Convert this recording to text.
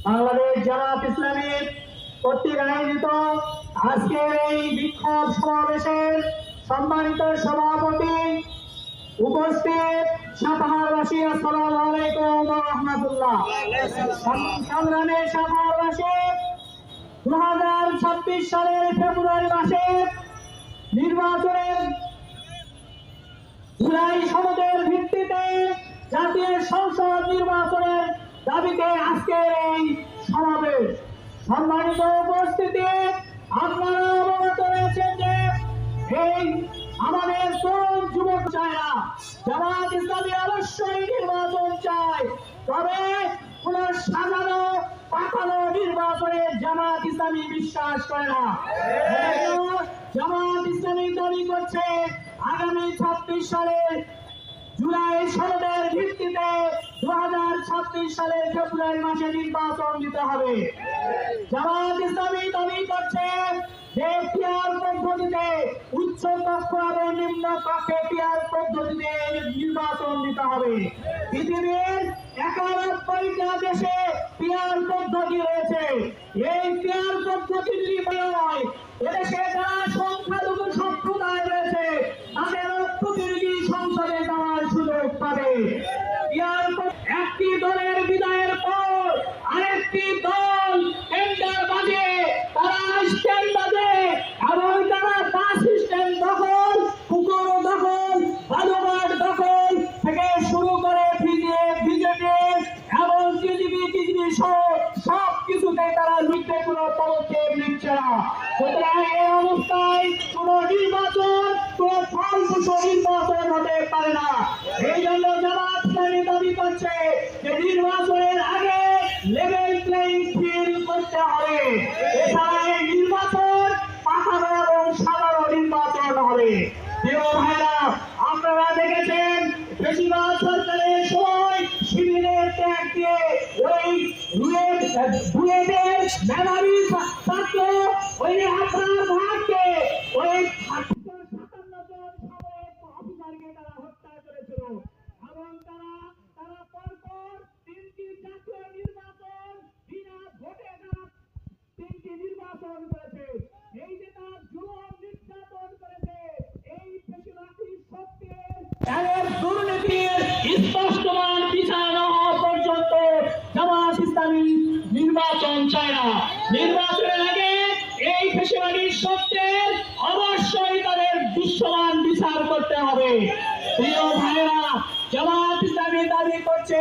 বাংলাদেশ জামাত ইসলামী কর্তৃক আয়োজিত আজকের এই বিক্ষোভ সমাবেশের সম্মানিত সভাপতি উপস্থিত সাভারবাসী, আসসালামু আলাইকুম ওয়া রাহমাতুল্লাহ। সংগ্রামের সাভারবাসী, 2026 সালের ফেব্রুয়ারি মাসে নির্বাচনের জুলাই সনদের ভিত্তিতে জাতীয় সংসদ নির্বাচনের দাবিতে আজকের এই সমাবেশ। সম্মানিত উপস্থিতি, আপনারা অবগত রয়েছেন যে এই আমাদের তরুণ যুবক চায় না, জামাত ইসলামী অবশ্যই নির্বাচন চায়, তবে কোন সাজানো পাঠানো নির্বাচনে জামাত ইসলামী বিশ্বাস করে না। জামাত ইসলামী দাবি করছে আগামী 26 সালের জুলাই সনদের ভিত্তিতে 2026 সালের ফেব্রুয়ারি মাসে নির্বাচন দিতে হবে। জামাত ইসলামী দাবি করছে যে পিয়ার পদ্ধতিতে উচ্চ কক্ষ এবং নিম্ন কক্ষে পিয়ার পদ্ধতিতে নির্বাচন দিতে হবে। পৃথিবীর 91টা দেশে পিয়ার পদ্ধতি রয়েছে। এই পিয়ার পদ্ধতি যদি হয়, এদেশে যারা সংখ্যালঘু সম্প্রদায় রয়েছে তাদের প্রতিনিধি সংসদে যাওয়ার সুযোগ পাবে। একটি দলের বিদায়ের পর আরেকটি দল টেন্ডার বাজে, তারা স্ট্যান্ড বাজে এবং তারা বাস স্ট্যান্ড দখল, পুকুর দখল, বালুঘাট দখল থেকে শুরু করে বিজেপি এবং টিজিবি সহ সব কিছুতে তারা নিতে কোনো পদক্ষেপ নিচ্ছে না। সুতরাং এই অবস্থায় কোন নির্বাচন, কোন ফলপ্রসূ নির্বাচন হতে পারে না। এই জন্য জামাত ইসলামী দাবি করছে যে নির্বাচনের আগে লেভেল প্লেইং ফিল্ড করতে হবে। এছাড়া এই নির্বাচন পাঠানো এবং সাধারণ নির্বাচন হবে। প্রিয় ভাইরা, আপনারা দেখেছেন বেশিরভাগ সরকারের সময় শিবিরের ত্যাগ দিয়ে ওই বুয়েটের মেধাবী ছাত্র ওই আপনার ভাগকে ওই 57 জন সাবেক অফিসারকে তারা হত্যা করেছিল এবং তারা পরপর 3টি জাতীয় নির্বাচন বিনা ভোটে তারা 3টি নির্বাচন করেছে। এই যে তার জুলুম নির্যাতন করেছে, এই বেশিরভাগই সত্যের এর দুর্নীতির স্পষ্টমান বিচার না হওয়া পর্যন্ত জামাত ইসলামী নির্বাচন চায় না। নির্বাচনের আগে এই বেশিরভাগই সত্যের অবশ্যই তাদের দৃশ্যমান বিচার করতে হবে। প্রিয় ভাইরা, জামাত ইসলামী দাবি করছে